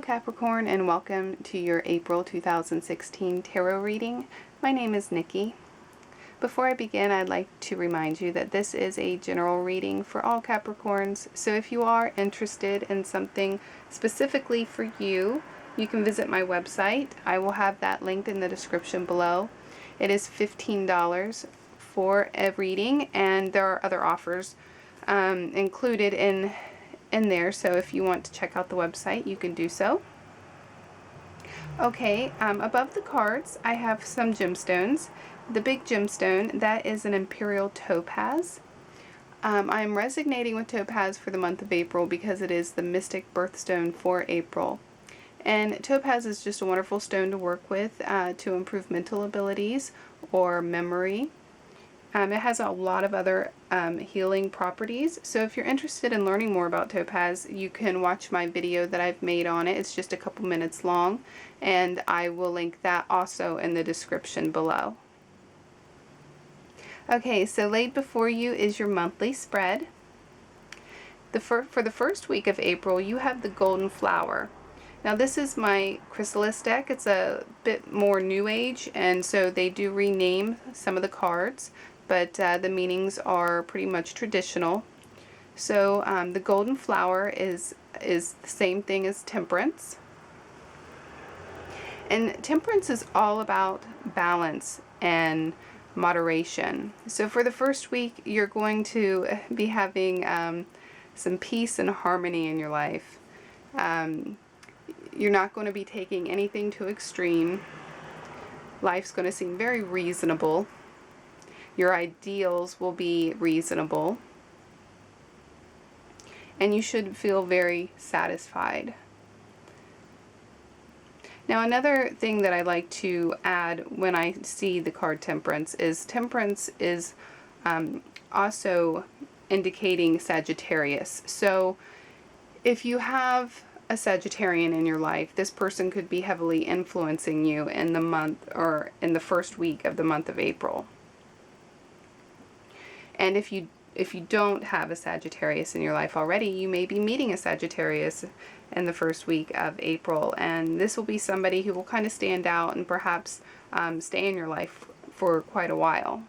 Hello Capricorn, and welcome to your April 2016 tarot reading. My name is Nikki. Before I begin, I'd like to remind you that this is a general reading for all Capricorns, so if you are interested in something specifically for you, you can visit my website. I will have that linked in the description below. It is $15 for a reading, and there are other offers included in there, so if you want to check out the website, you can do so. Okay, above the cards, I have some gemstones. The big gemstone, that is an Imperial Topaz. I'm resonating with Topaz for the month of April because it is the mystic birthstone for April. And Topaz is just a wonderful stone to work with to improve mental abilities or memory. It has a lot of other healing properties, so if you're interested in learning more about Topaz, you can watch my video that I've made on it. It's just a couple minutes long, and I will link that also in the description below. Okay, so laid before you is your monthly spread. For the first week of April, you have the Golden Flower. Now this is my Chrysalis deck. It's a bit more new age, and so they do rename some of the cards, but the meanings are pretty much traditional. So the Golden Flower is the same thing as Temperance. And Temperance is all about balance and moderation. So for the first week, you're going to be having some peace and harmony in your life. You're not going to be taking anything to extreme. Life's going to seem very reasonable. Your ideals will be reasonable. And you should feel very satisfied. Now another thing that I like to add when I see the card Temperance is also indicating Sagittarius. So if you have a Sagittarian in your life, this person could be heavily influencing you in the month or in the first week of the month of April. And if you don't have a Sagittarius in your life already, you may be meeting a Sagittarius in the first week of April, and this will be somebody who will kind of stand out and perhaps stay in your life for quite a while.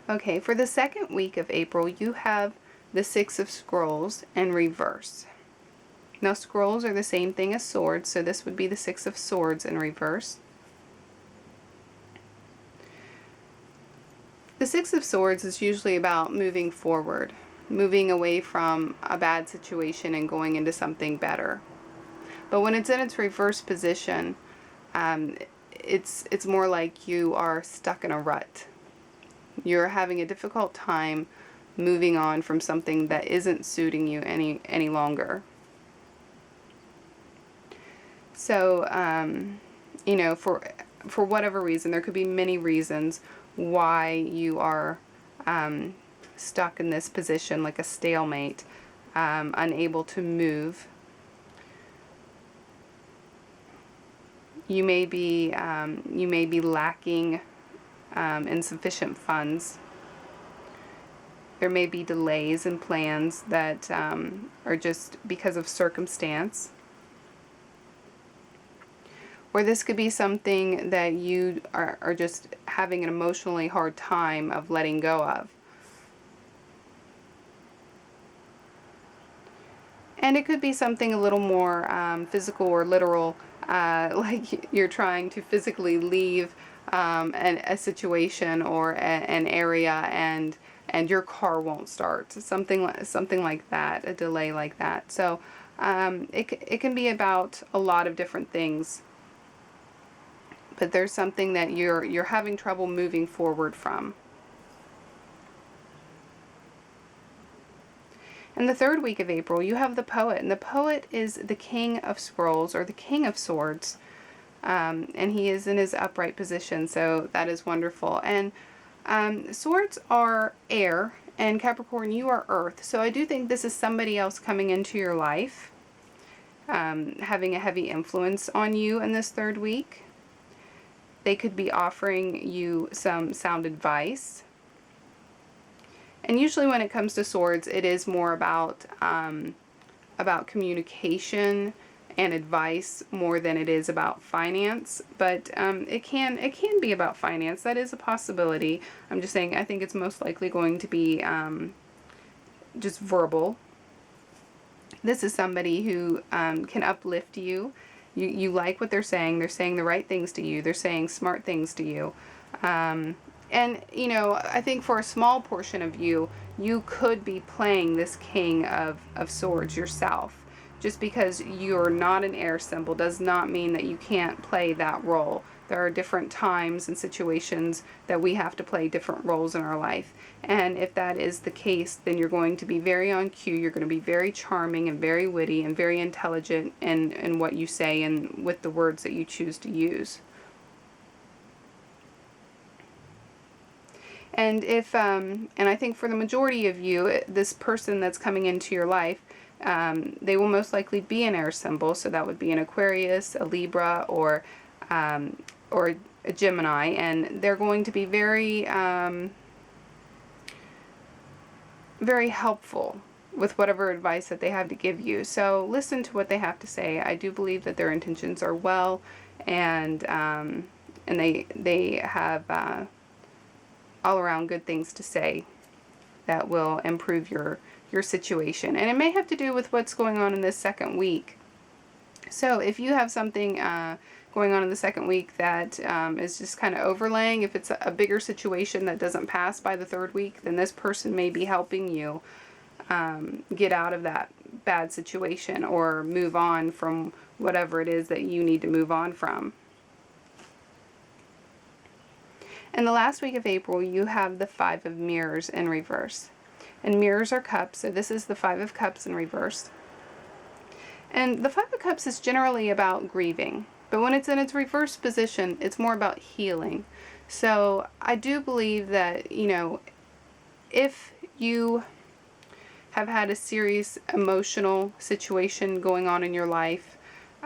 Okay, for the second week of April, you have the Six of Scrolls in reverse. Now scrolls are the same thing as swords, so this would be the Six of Swords in reverse. The Six of Swords is usually about moving forward, moving away from a bad situation and going into something better. But when it's in its reverse position, it's more like you are stuck in a rut. You're having a difficult time moving on from something that isn't suiting you any longer. So, you know, for whatever reason, there could be many reasons why you are stuck in this position, like a stalemate, unable to move. You may be lacking insufficient funds. There may be delays in plans that are just because of circumstance. Or this could be something that you are just having an emotionally hard time of letting go of. And it could be something a little more physical or literal, like you're trying to physically leave a situation or an area, and your car won't start. Something like that, a delay like that. So it can be about a lot of different things. But there's something that you're having trouble moving forward from. In the third week of April, you have the Poet, and the Poet is the King of Scrolls, or the King of Swords, and he is in his upright position, so that is wonderful. And swords are air, and Capricorn, you are earth, so I do think this is somebody else coming into your life, having a heavy influence on you in this third week. They could be offering you some sound advice, And usually when it comes to swords, it is more about communication and advice more than it is about finance. But it can be about finance. That is a possibility. I'm just saying I think it's most likely going to be just verbal. This is somebody who can uplift you. You like what they're saying. They're saying the right things to you. They're saying smart things to you. And, you know, I think for a small portion of you, you could be playing this King of Swords yourself. Just because you're not an air symbol does not mean that you can't play that role. There are different times and situations that we have to play different roles in our life. And if that is the case, then you're going to be very on cue. You're going to be very charming and very witty and very intelligent in what you say and with the words that you choose to use. And if, and I think for the majority of you, this person that's coming into your life, they will most likely be an air symbol. So that would be an Aquarius, a Libra, or a Gemini, and they're going to be very, very helpful with whatever advice that they have to give you. So listen to what they have to say. I do believe that their intentions are well, and they have all around good things to say that will improve your situation. And it may have to do with what's going on in this second week. So if you have something going on in the second week that is just kind of overlaying, if it's a bigger situation that doesn't pass by the third week, then this person may be helping you get out of that bad situation or move on from whatever it is that you need to move on from. In the last week of April, you have the Five of Mirrors in reverse. And mirrors are cups, so this is the Five of Cups in reverse. And the Five of Cups is generally about grieving. But when it's in its reverse position, it's more about healing. So I do believe that, you know, if you have had a serious emotional situation going on in your life,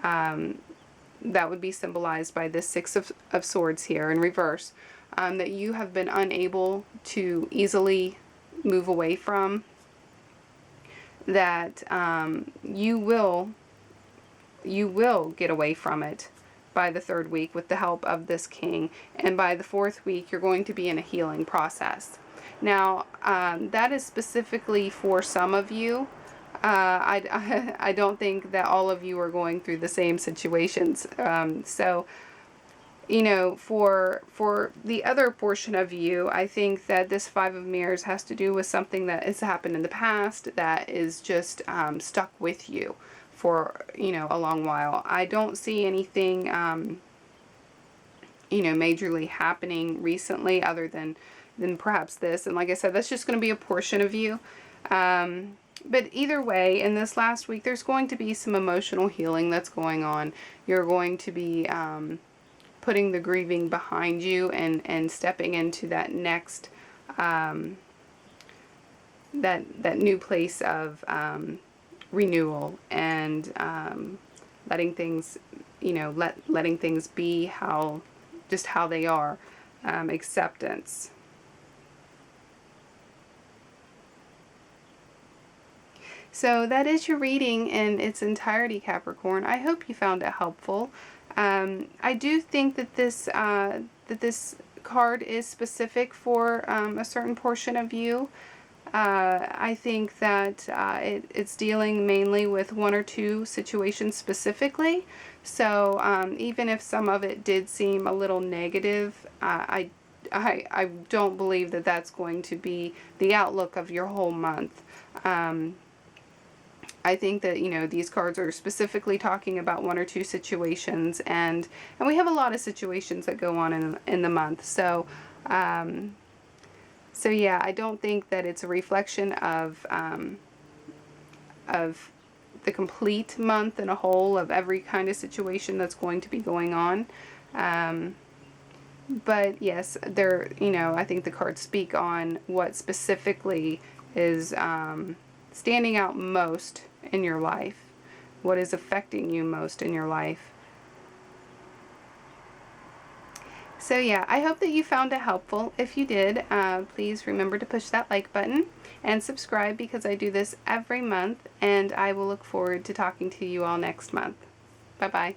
that would be symbolized by this Six of Swords here in reverse, that you have been unable to easily move away from, that you will get away from it by the third week with the help of this King, and by the fourth week you're going to be in a healing process. Now that is specifically for some of you. I don't think that all of you are going through the same situations. So you know, for the other portion of you, I think that this Five of Mirrors has to do with something that has happened in the past that is just stuck with you for, you know, a long while. I don't see anything, you know, majorly happening recently other than perhaps this. And like I said, that's just going to be a portion of you. But either way, in this last week, there's going to be some emotional healing that's going on. You're going to be putting the grieving behind you and stepping into that next, that new place of renewal and letting things, you know, letting things be how they are, acceptance. So that is your reading in its entirety, Capricorn. I hope you found it helpful. I do think that this card is specific for a certain portion of you. I think that it's dealing mainly with one or two situations specifically. So even if some of it did seem a little negative, I don't believe that that's going to be the outlook of your whole month. I think that, you know, these cards are specifically talking about one or two situations, and we have a lot of situations that go on in the month. So, so yeah, I don't think that it's a reflection of the complete month in a whole of every kind of situation that's going to be going on. But yes, you know, I think the cards speak on what specifically is standing out most in your life, what is affecting you most in your life. So yeah, I hope that you found it helpful. If you did, please remember to push that like button and subscribe, because I do this every month, and I will look forward to talking to you all next month. Bye-bye.